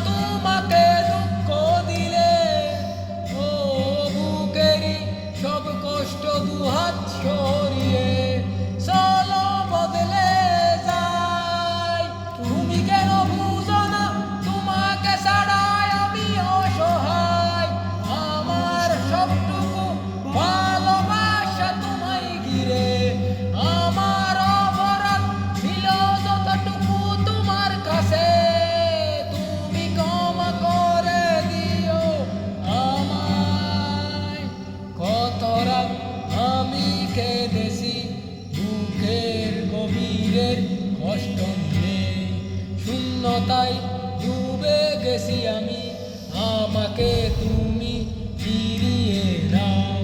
তোমাকে দুঃখ দিলে, ও বুকেরই সব কষ্ট দুহাত সরিয়ে চলো বদলে যায়। তুমি কেন বুঝো না তোমাকে ছাড়াই আমি অসহায়, আমার সবটুকু ভালোবাসা তোমায় ঘিরে, আমার অপরাধ ছিল যতটুকু তোমার কাছে, তুমি ক্ষমা করে দিও আমায়। কত রাত আমি কেঁদেছি বুকের গভীরের কষ্ট নিয়ে, শূন্যতায় ডুবে গেছি আমি, আমাকে তুমি ফিরিয়ে দাও।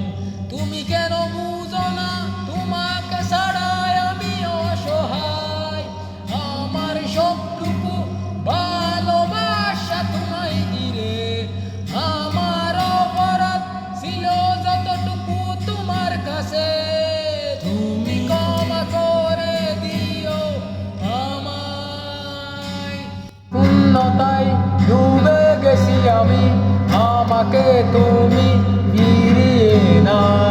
তুমি কেন বুঝো না তোমাকে ছাড়াই আমি অসহায়, আমার সবটুকু ভালোবাসা তোমায় ঘিরে, আমার অপরাধ ছিল যতটুকু তোমার কাছে, তুমি ক্ষমা করে দিও আমায়। শূন্যতায় ডুবে গেছি আমি, আমাকে তুমি ফিরিয়ে নাও।